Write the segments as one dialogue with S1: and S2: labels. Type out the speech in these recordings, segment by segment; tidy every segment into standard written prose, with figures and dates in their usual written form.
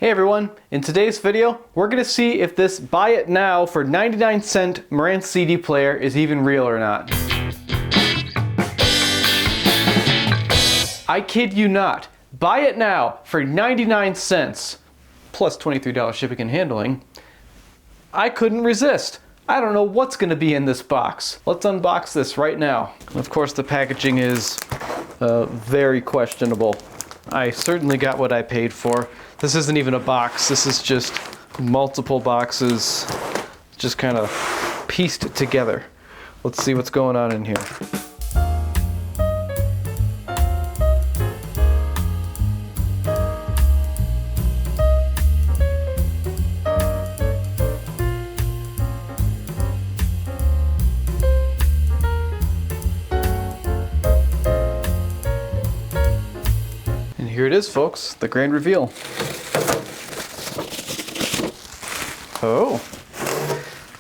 S1: Hey everyone, in today's video, we're going to see if this buy it now for 99-cent Marantz CD player is even real or not. I kid you not, buy it now for 99 cents, plus $23 shipping and handling. I couldn't resist. I don't know what's going to be in this box. Let's unbox this right now. Of course, the packaging is very questionable. I certainly got what I paid for. This isn't even a box. This is just multiple boxes just kind of pieced together. Let's see what's going on in here. And here it is, folks, the grand reveal. Oh,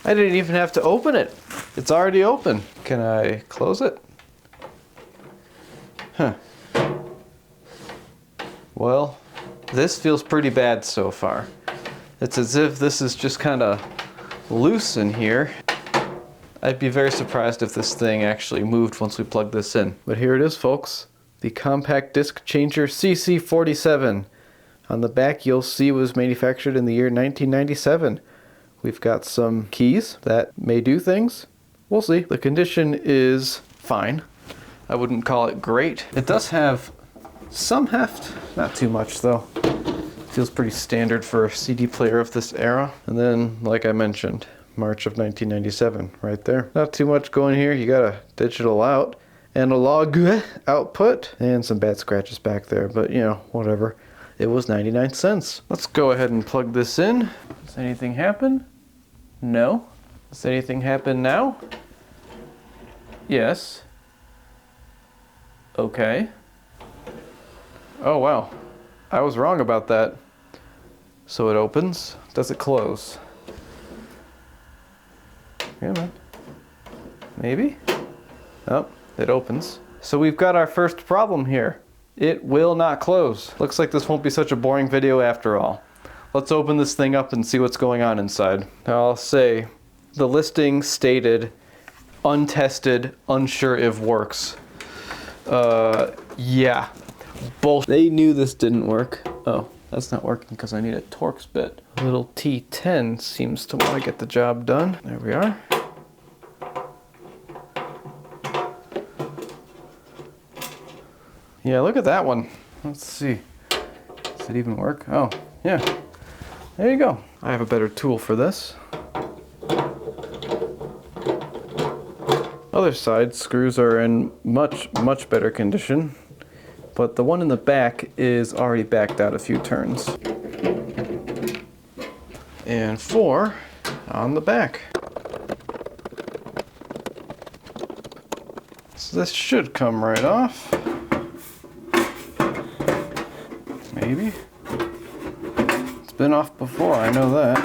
S1: I didn't even have to open it. It's already open. Can I close it? Huh. Well, this feels pretty bad so far. It's as if this is just kind of loose in here. I'd be very surprised if this thing actually moved once we plug this in. But here it is, folks. The compact disc changer CC-47. On the back, you'll see it was manufactured in the year 1997. We've got some keys that may do things. We'll see. The condition is fine. I wouldn't call it great. It does have some heft, not too much though. Feels pretty standard for a CD player of this era. And then, like I mentioned, March of 1997, right there. Not too much going here. You got a digital out, analog output, and some bad scratches back there, but you know, whatever. It was 99 cents. Let's go ahead and plug this in. Does anything happen? No. Does anything happen now? Yes. Okay. Oh wow. I was wrong about that. So it opens. Does it close? Come on. Maybe? Oh, it opens. So we've got our first problem here. It will not close. Looks like this won't be such a boring video after all. Let's open this thing up and see what's going on inside. I'll say, the listing stated, untested, unsure if works. Yeah. Both. They knew this didn't work. Oh, that's not working because I need a Torx bit. Little T10 seems to want to get the job done. There we are. Yeah, look at that one. Let's see. Does it even work? Oh, yeah. There you go. I have a better tool for this. Other side screws are in much better condition, but the one in the back is already backed out a few turns. And 4 on the back. So this should come right off. Maybe. It's been off before, I know that.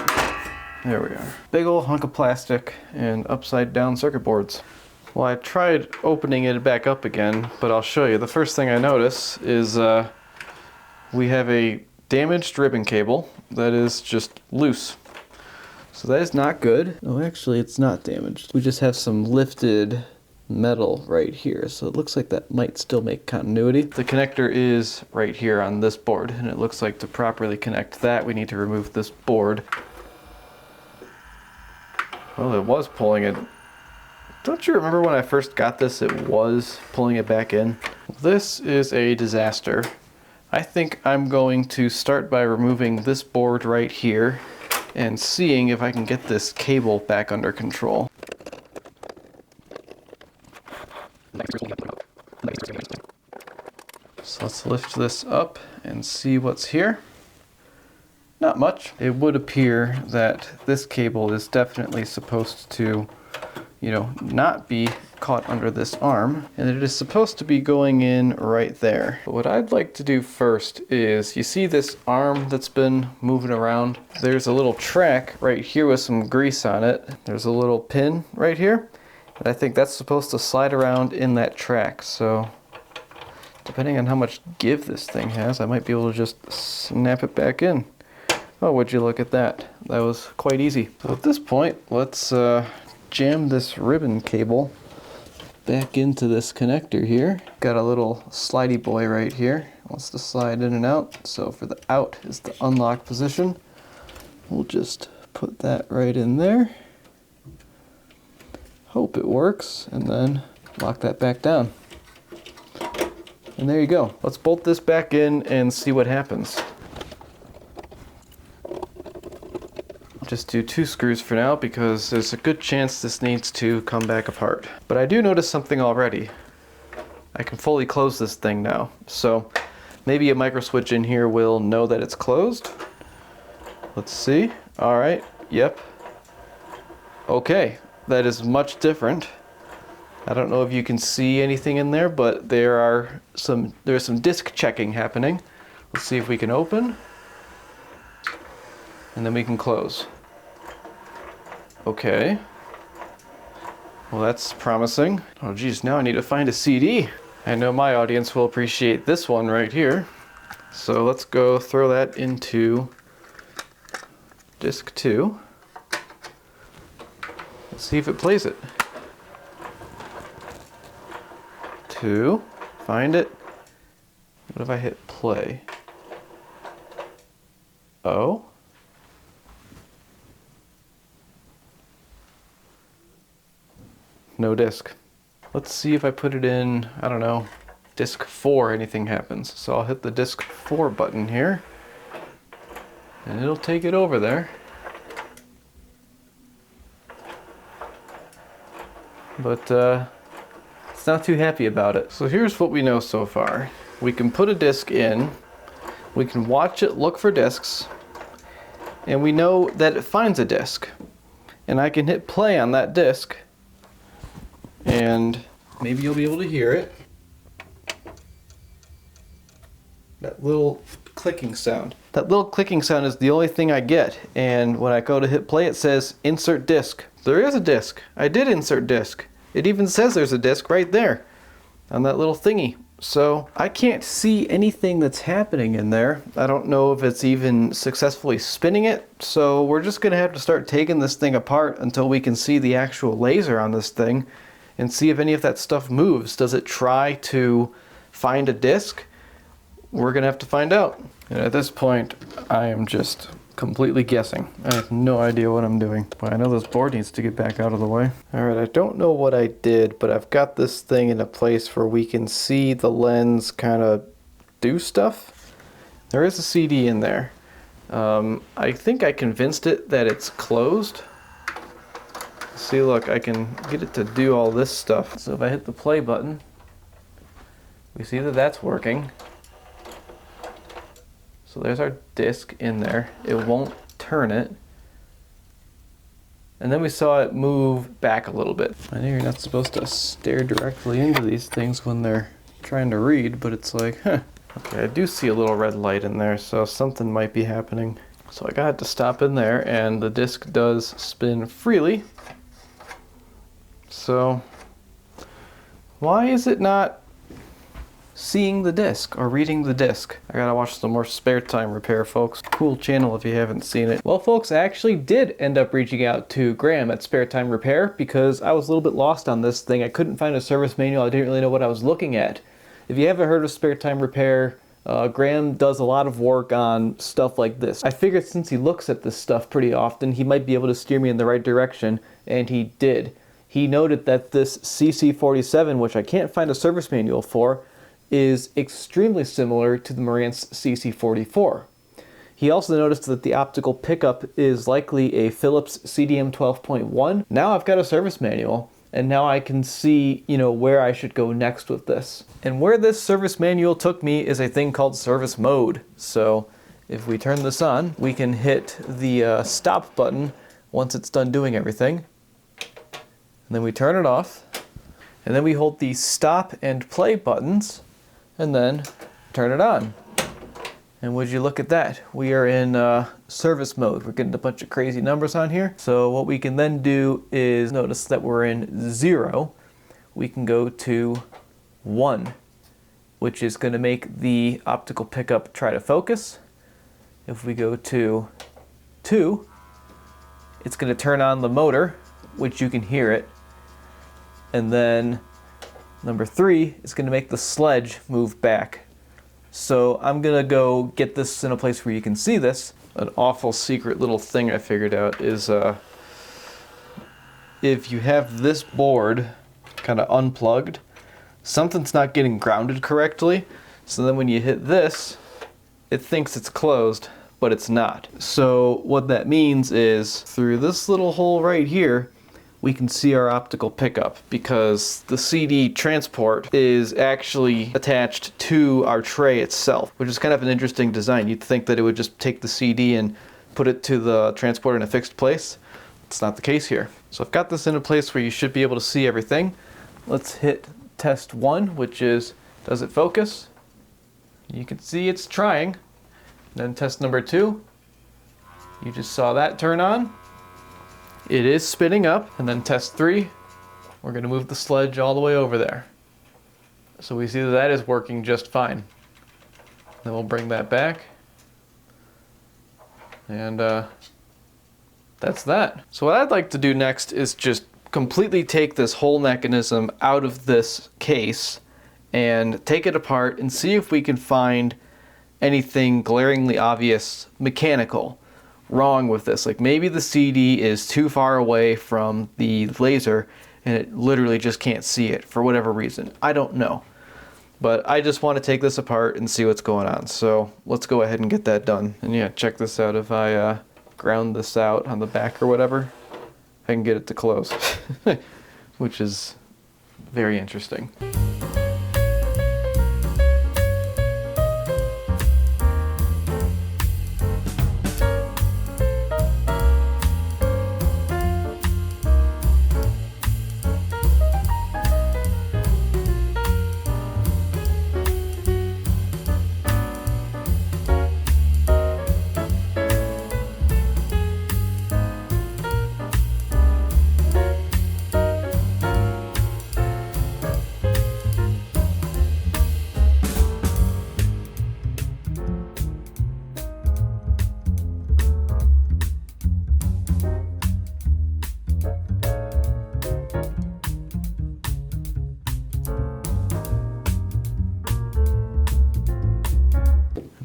S1: There we are. Big old hunk of plastic and upside down circuit boards. Well, I tried opening it back up again, but I'll show you. The first thing I notice is we have a damaged ribbon cable that is just loose. So that is not good. Oh, actually it's not damaged. We just have some lifted metal right here, so it looks like that might still make continuity. The connector is right here on this board, and it looks like to properly connect that we need to remove this board. Well, it was pulling it. Don't you remember when I first got this, it was pulling it back in? This is a disaster. I think I'm going to start by removing this board right here and seeing if I can get this cable back under control. So let's lift this up and see what's here. Not much. It would appear that this cable is definitely supposed to, you know, not be caught under this arm, and it is supposed to be going in right there. But what I'd like to do first is, you see this arm that's been moving around? There's a little track right here with some grease on it. There's a little pin right here, and I think that's supposed to slide around in that track. So depending on how much give this thing has, I might be able to just snap it back in. Oh, would you look at that? That was quite easy. So at this point, let's jam this ribbon cable back into this connector here. Got a little slidey boy right here. Wants to slide in and out. So for the out is the unlock position. We'll just put that right in there. Hope it works, and then lock that back down. And there you go. Let's bolt this back in and see what happens. Just do 2 screws for now because there's a good chance this needs to come back apart. But I do notice something already. I can fully close this thing now. So maybe a micro switch in here will know that it's closed. Let's see. All right. Yep. Okay. That is much different. I don't know if you can see anything in there, but there's some disk checking happening. Let's see if we can open. And then we can close. Okay. Well, that's promising. Oh geez, now I need to find a CD. I know my audience will appreciate this one right here. So let's go throw that into disc 2. Let's see if it plays it. 2, find it. What if I hit play? Oh. No disc. Let's see if I put it in, I don't know, disc 4, anything happens. So I'll hit the disc 4 button here, and it'll take it over there. But it's not too happy about it. So here's what we know so far. We can put a disc in, we can watch it look for discs, and we know that it finds a disc. And I can hit play on that disc, and maybe you'll be able to hear it. That little clicking sound. That little clicking sound is the only thing I get. And when I go to hit play, it says insert disc. There is a disc. I did insert disc. It even says there's a disc right there on that little thingy. So I can't see anything that's happening in there. I don't know if it's even successfully spinning it. So we're just gonna have to start taking this thing apart until we can see the actual laser on this thing and see if any of that stuff moves. Does it try to find a disc? We're gonna have to find out. And at this point, I am just completely guessing. I have no idea what I'm doing. But I know this board needs to get back out of the way. All right, I don't know what I did, but I've got this thing in a place where we can see the lens kind of do stuff. There is a CD in there. I think I convinced it that it's closed. See, look, I can get it to do all this stuff. So if I hit the play button, we see that that's working. So there's our disc in there. It won't turn it. And then we saw it move back a little bit. I know you're not supposed to stare directly into these things when they're trying to read, but it's like, huh. Okay, I do see a little red light in there, so something might be happening. So I got it to stop in there, and the disc does spin freely. So why is it not seeing the disc or reading the disc? I gotta watch some more Spare Time Repair, folks. Cool channel if you haven't seen it. Well, folks, I actually did end up reaching out to Graham at Spare Time Repair because I was a little bit lost on this thing. I couldn't find a service manual. I didn't really know what I was looking at. If you haven't heard of Spare Time Repair, Graham does a lot of work on stuff like this. I figured since he looks at this stuff pretty often, he might be able to steer me in the right direction, and he did. He noted that this CC-47, which I can't find a service manual for, is extremely similar to the Marantz CC-44. He also noticed that the optical pickup is likely a Philips CDM 12.1. Now I've got a service manual, and now I can see, where I should go next with this. And where this service manual took me is a thing called service mode. So if we turn this on, we can hit the stop button once it's done doing everything. And then we turn it off, and then we hold the stop and play buttons, and then turn it on. And would you look at that? We are in service mode. We're getting a bunch of crazy numbers on here. So what we can then do is notice that we're in 0. We can go to 1, which is going to make the optical pickup try to focus. If we go to 2, it's going to turn on the motor, which you can hear it. And then number 3 is going to make the sledge move back. So I'm going to go get this in a place where you can see this. An awful secret little thing I figured out is if you have this board kind of unplugged, something's not getting grounded correctly. So then when you hit this, it thinks it's closed, but it's not. So what that means is through this little hole right here, we can see our optical pickup because the CD transport is actually attached to our tray itself, which is kind of an interesting design. You'd think that it would just take the CD and put it to the transporter in a fixed place. It's not the case here. So I've got this in a place where you should be able to see everything. Let's hit test 1, which is, does it focus? You can see it's trying. Then test number 2, you just saw that turn on. It is spinning up. And then test 3, we're going to move the sledge all the way over there. So we see that that is working just fine. Then we'll bring that back. And that's that. So what I'd like to do next is just completely take this whole mechanism out of this case and take it apart and see if we can find anything glaringly obvious mechanical wrong with this. Like maybe the CD is too far away from the laser and it literally just can't see it for whatever reason. I don't know. But I just want to take this apart and see what's going on. So let's go ahead and get that done. And yeah, check this out. If I ground this out on the back or whatever, I can get it to close, which is very interesting.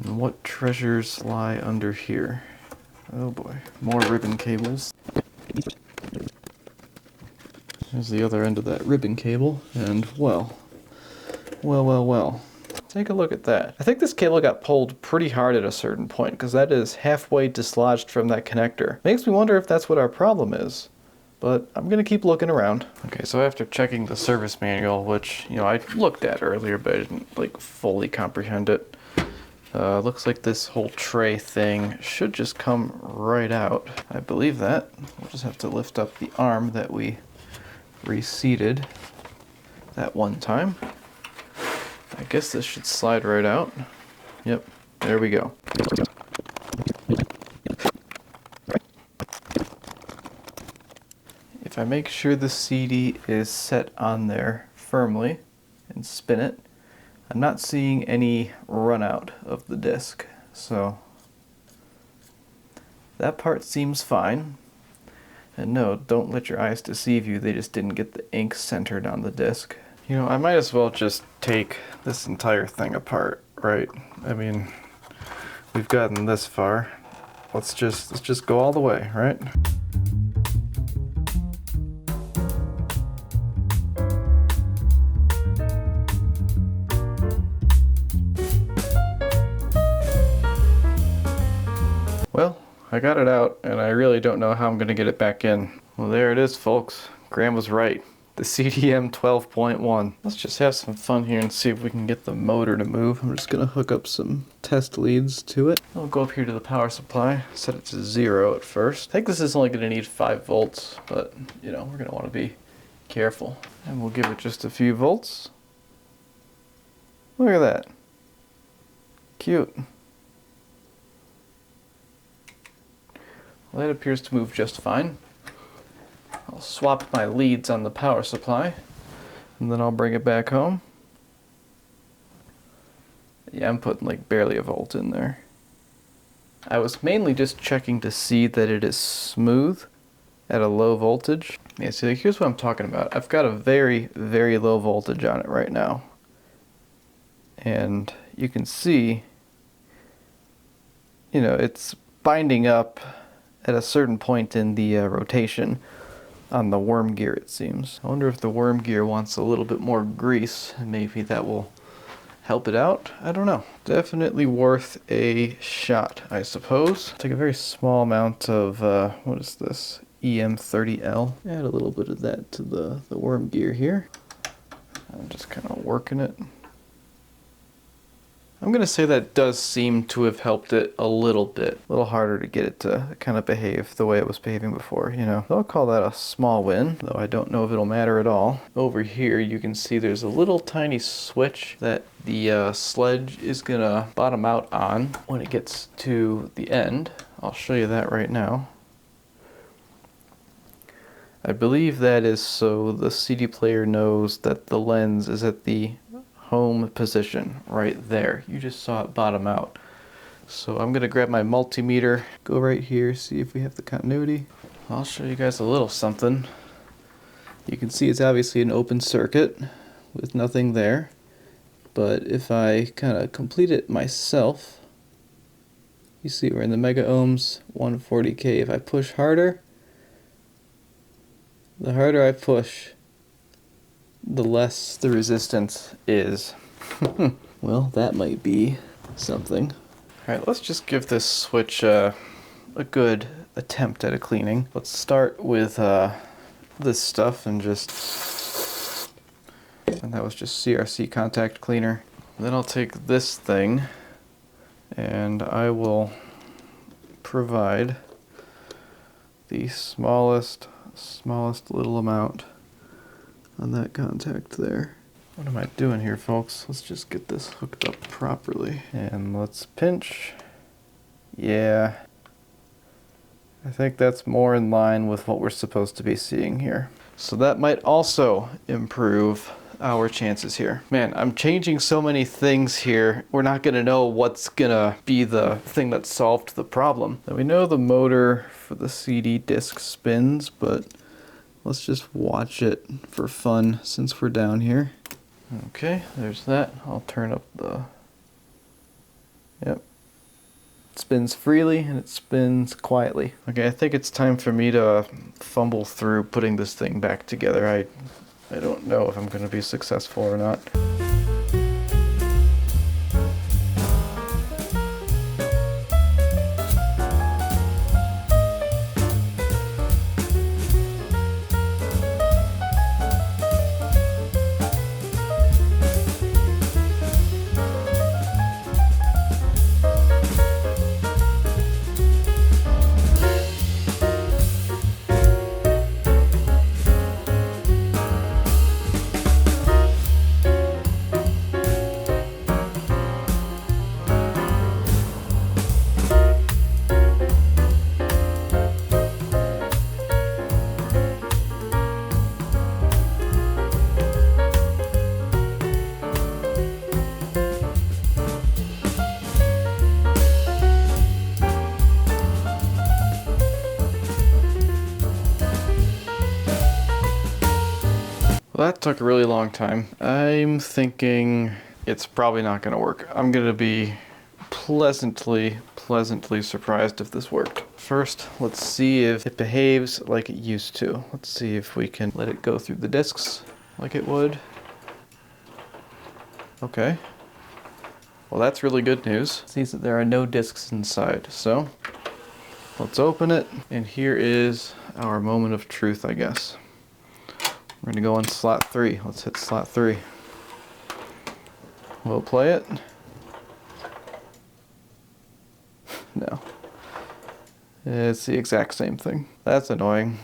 S1: What treasures lie under here? Oh boy, more ribbon cables. There's the other end of that ribbon cable, and well. Take a look at that. I think this cable got pulled pretty hard at a certain point, because that is halfway dislodged from that connector. Makes me wonder if that's what our problem is. But I'm gonna keep looking around. Okay, so after checking the service manual, which, I looked at earlier, but I didn't, fully comprehend it. Looks like this whole tray thing should just come right out. I believe that. We'll just have to lift up the arm that we reseated that one time. I guess this should slide right out. Yep, there we go. If I make sure the CD is set on there firmly and spin it, I'm not seeing any run out of the disc, so that part seems fine. And no, don't let your eyes deceive you, they just didn't get the ink centered on the disc. I might as well just take this entire thing apart, right? I mean, we've gotten this far. Let's just go all the way, right? Well, I got it out, and I really don't know how I'm going to get it back in. Well, there it is, folks. Graham was right. The CDM 12.1. Let's just have some fun here and see if we can get the motor to move. I'm just going to hook up some test leads to it. I'll go up here to the power supply, set it to 0 at first. I think this is only going to need 5 volts, but, we're going to want to be careful. And we'll give it just a few volts. Look at that. Cute. Well, that appears to move just fine. I'll swap my leads on the power supply, and then I'll bring it back home. Yeah, I'm putting barely a volt in there. I was mainly just checking to see that it is smooth at a low voltage. Yeah, so here's what I'm talking about. I've got a very, very low voltage on it right now. And you can see, you know, it's binding up at a certain point in the rotation on the worm gear, it seems. I wonder if the worm gear wants a little bit more grease, and maybe that will help it out. I don't know. Definitely worth a shot, I suppose. Take a very small amount of, what is this? EM30L. Add a little bit of that to the worm gear here. I'm just kind of working it. I'm going to say that does seem to have helped it a little bit. A little harder to get it to kind of behave the way it was behaving before, you know. So I'll call that a small win, though I don't know if it'll matter at all. Over here you can see there's a little tiny switch that the sledge is going to bottom out on when it gets to the end. I'll show you that right now. I believe that is so the CD player knows that the lens is at the home position right there. You just saw it bottom out. So I'm gonna grab my multimeter, go right here, see if we have the continuity. I'll show you guys a little something. You can see it's obviously an open circuit with nothing there, but if I kind of complete it myself, you see we're in the mega ohms, 140k. If I push harder, the harder I push, the less the resistance is. Well, that might be something. Alright, let's just give this switch a good attempt at a cleaning. Let's start with this stuff and just... And that was just CRC contact cleaner. Then I'll take this thing and I will provide the smallest little amount on that contact there. What am I doing here, folks? Let's just get this hooked up properly. And let's pinch. Yeah. I think that's more in line with what we're supposed to be seeing here. So that might also improve our chances here. Man, I'm changing so many things here. We're not gonna know what's gonna be the thing that solved the problem. Now we know the motor for the CD disc spins, but let's just watch it for fun since we're down here. Okay, there's that. I'll turn up the... Yep. It spins freely and it spins quietly. Okay, I think it's time for me to fumble through putting this thing back together. I don't know if I'm going to be successful or not. Well, that took a really long time. I'm thinking it's probably not going to work. I'm going to be pleasantly surprised if this worked. First, let's see if it behaves like it used to. Let's see if we can let it go through the discs like it would. Okay. Well, that's really good news. It seems that there are no discs inside. So, let's open it. And here is our moment of truth, I guess. We're going to go on slot 3. Let's hit slot 3. We'll play it. No. It's the exact same thing. That's annoying.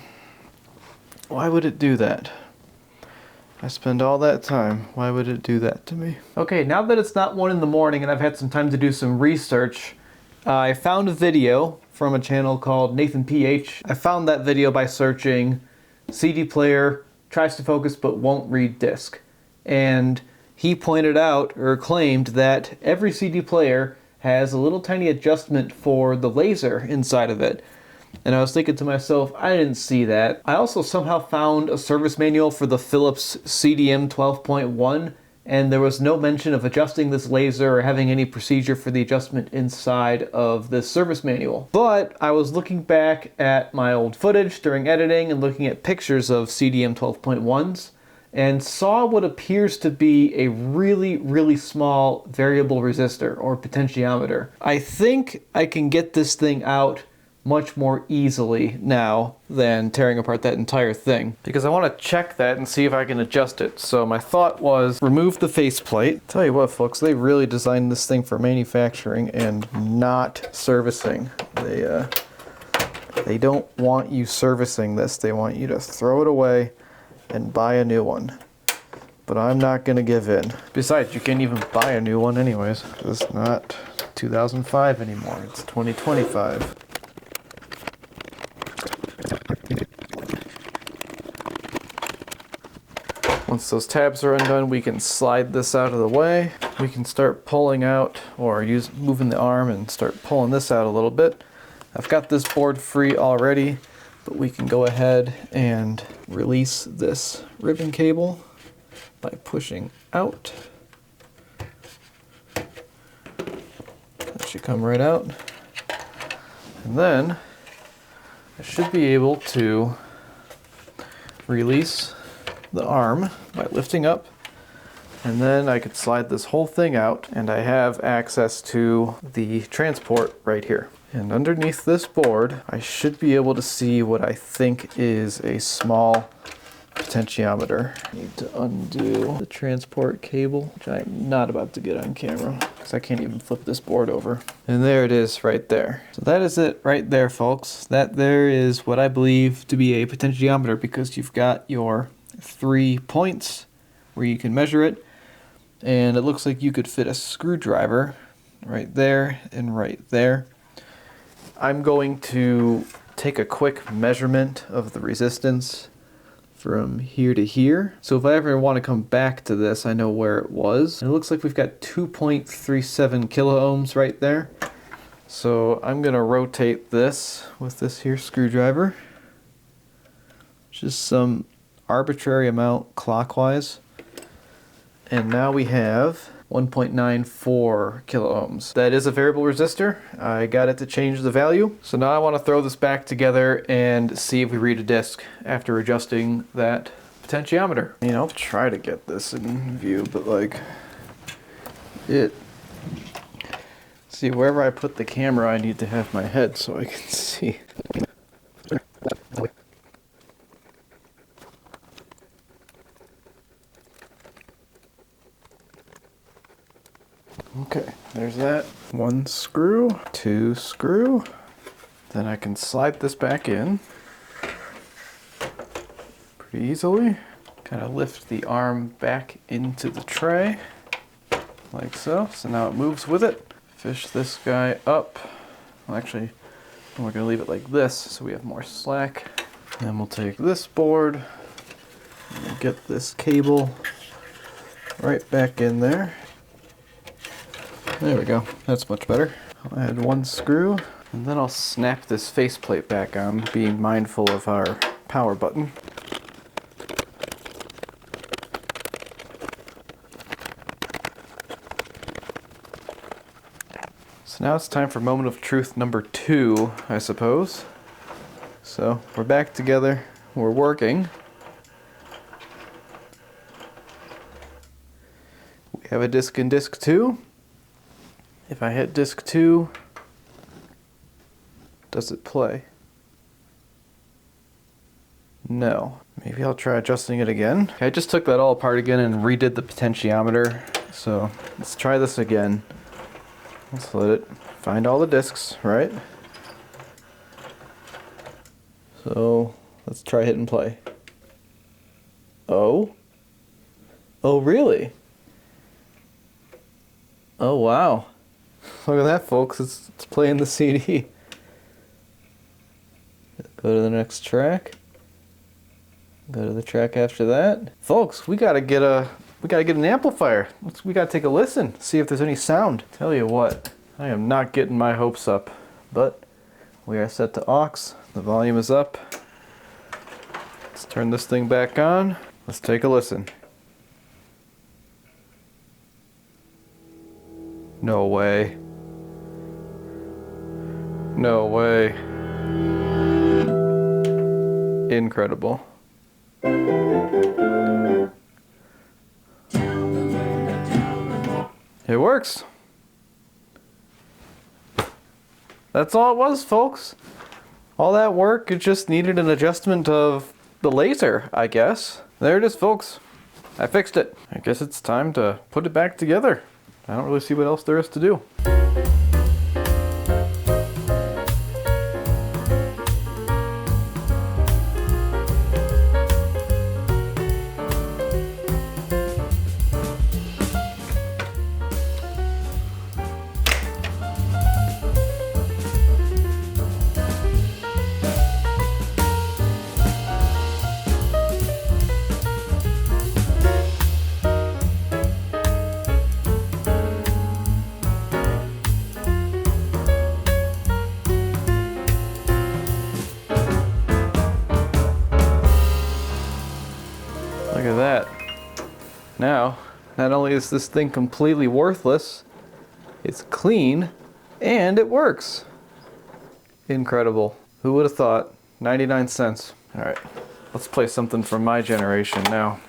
S1: Why would it do that? I spend all that time. Why would it do that to me? Okay, now that it's not 1 in the morning and I've had some time to do some research, I found a video from a channel called Nathan PH. I found that video by searching CD player tries to focus but won't read disc. And he pointed out or claimed that every CD player has a little tiny adjustment for the laser inside of it. And I was thinking to myself, I didn't see that. I also somehow found a service manual for the Philips CDM 12.1, and there was no mention of adjusting this laser or having any procedure for the adjustment inside of this service manual. But I was looking back at my old footage during editing and looking at pictures of CDM 12.1s and saw what appears to be a really, really small variable resistor or potentiometer. I think I can get this thing out much more easily now than tearing apart that entire thing, because I want to check that and see if I can adjust it. So my thought was remove the faceplate. Tell you what, folks, they really designed this thing for manufacturing and not servicing. They don't want you servicing this. They want you to throw it away and buy a new one. But I'm not gonna give in. Besides, you can't even buy a new one anyways. It's not 2005 anymore, it's 2025. Once those tabs are undone, we can slide this out of the way. We can start pulling out, or moving the arm and start pulling this out a little bit. I've got this board free already, but we can go ahead and release this ribbon cable by pushing out. That should come right out. And then I should be able to release the arm by lifting up, and then I could slide this whole thing out, and I have access to the transport right here. And underneath this board, I should be able to see what I think is a small potentiometer. I need to undo the transport cable, which I'm not about to get on camera because I can't even flip this board over. And there it is right there. So that is it right there, folks. That there is what I believe to be a potentiometer, because you've got your 3 points where you can measure it, and it looks like you could fit a screwdriver right there and right there. I'm going to take a quick measurement of the resistance from here to here. So if I ever want to come back to this, I know where it was. And it looks like we've got 2.37 kiloohms right there. So I'm going to rotate this with this here screwdriver. Just some arbitrary amount clockwise. And now we have 1.94 kiloohms. That is a variable resistor. I got it to change the value. So now I want to throw this back together and see if we read a disc after adjusting that potentiometer. I mean, I'll try to get this in view, but like see, wherever I put the camera, I need to have my head so I can see. Okay, there's that. 1 screw, 2 screw. Then I can slide this back in pretty easily. Kind of lift the arm back into the tray, like so. So now it moves with it. Fish this guy up. Well, actually, we're gonna leave it like this so we have more slack. Then we'll take this board and get this cable right back in there. There we go, that's much better. I'll add 1 screw, and then I'll snap this faceplate back on, being mindful of our power button. So now it's time for moment of truth number 2, I suppose. So we're back together, we're working. We have a disc in disc 2. If I hit disc 2, does it play? No. Maybe I'll try adjusting it again. I just took that all apart again and redid the potentiometer. So let's try this again. Let's let it find all the discs, right? So let's try hit and play. Oh? Oh, really? Oh, wow. Look at that, folks. It's playing the CD. Go to the next track. Go to the track after that. Folks, we gotta get an amplifier. We gotta take a listen, see if there's any sound. Tell you what, I am not getting my hopes up, but we are set to aux. The volume is up. Let's turn this thing back on. Let's take a listen. No way. No way. Incredible. It works. That's all it was, folks. All that work, it just needed an adjustment of the laser, I guess. There it is, folks. I fixed it. I guess it's time to put it back together. I don't really see what else there is to do. Look at that. Now, not only is this thing completely worthless, it's clean, and it works. Incredible. Who would have thought? 99 cents. All right, let's play something from my generation now.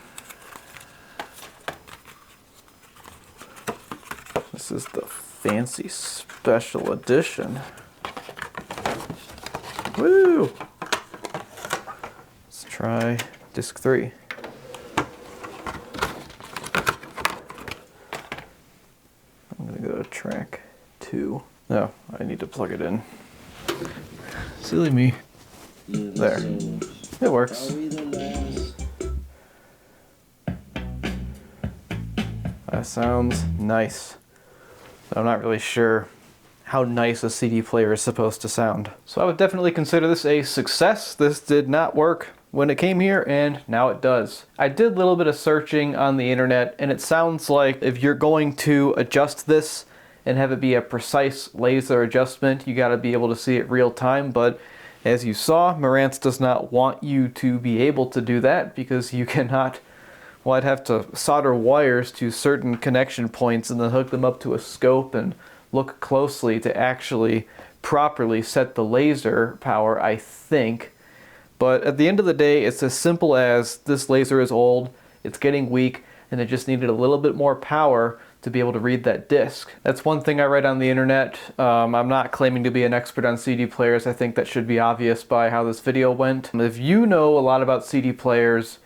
S1: This is the fancy special edition. Woo! Let's try disc 3. Track 2. No, I need to plug it in. Silly me. There. It works. That sounds nice. I'm not really sure how nice a CD player is supposed to sound. So I would definitely consider this a success. This did not work when it came here, and now it does. I did a little bit of searching on the internet, and it sounds like if you're going to adjust this and have it be a precise laser adjustment, you gotta be able to see it real time, but as you saw, Marantz does not want you to be able to do that because you cannot, well, I'd have to solder wires to certain connection points and then hook them up to a scope and look closely to actually properly set the laser power, I think. But at the end of the day, it's as simple as this laser is old, it's getting weak, and it just needed a little bit more power to be able to read that disc. That's one thing I read on the internet. I'm not claiming to be an expert on CD players. I think that should be obvious by how this video went. If you know a lot about CD players,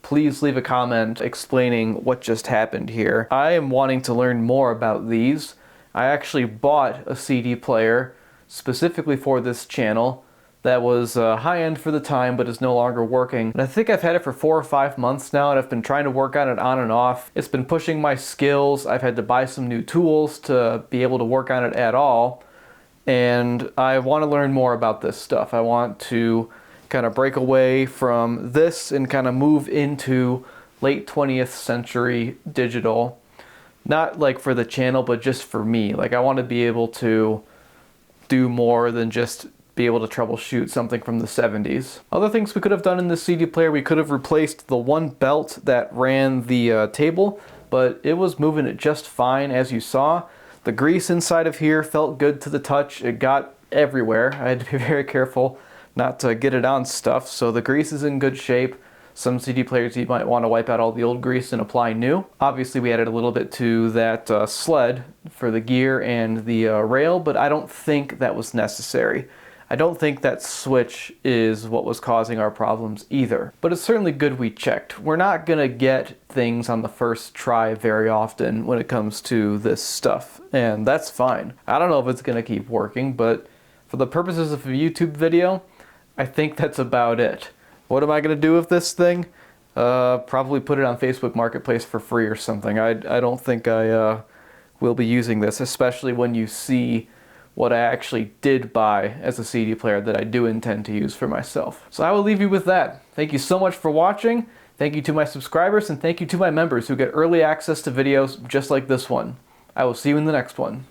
S1: please leave a comment explaining what just happened here. I am wanting to learn more about these. I actually bought a CD player specifically for this channel that was high-end for the time, but is no longer working. And I think I've had it for 4 or 5 months now, and I've been trying to work on it on and off. It's been pushing my skills. I've had to buy some new tools to be able to work on it at all. And I want to learn more about this stuff. I want to kind of break away from this and kind of move into late 20th century digital. Not like for the channel, but just for me. Like, I want to be able to do more than just be able to troubleshoot something from the 70s. Other things we could have done in this CD player, we could have replaced the one belt that ran the table, but it was moving it just fine, as you saw. The grease inside of here felt good to the touch. It got everywhere. I had to be very careful not to get it on stuff, so the grease is in good shape. Some CD players, you might want to wipe out all the old grease and apply new. Obviously, we added a little bit to that sled for the gear and the rail, but I don't think that was necessary. I don't think that switch is what was causing our problems either, but it's certainly good we checked. We're not gonna get things on the first try very often when it comes to this stuff, and that's fine. I don't know if it's gonna keep working, but for the purposes of a YouTube video, I think that's about it. What am I gonna do with this thing? Probably put it on Facebook Marketplace for free or something. I don't think I will be using this, especially when you see what I actually did buy as a CD player that I do intend to use for myself. So I will leave you with that. Thank you so much for watching. Thank you to my subscribers, and thank you to my members who get early access to videos just like this one. I will see you in the next one.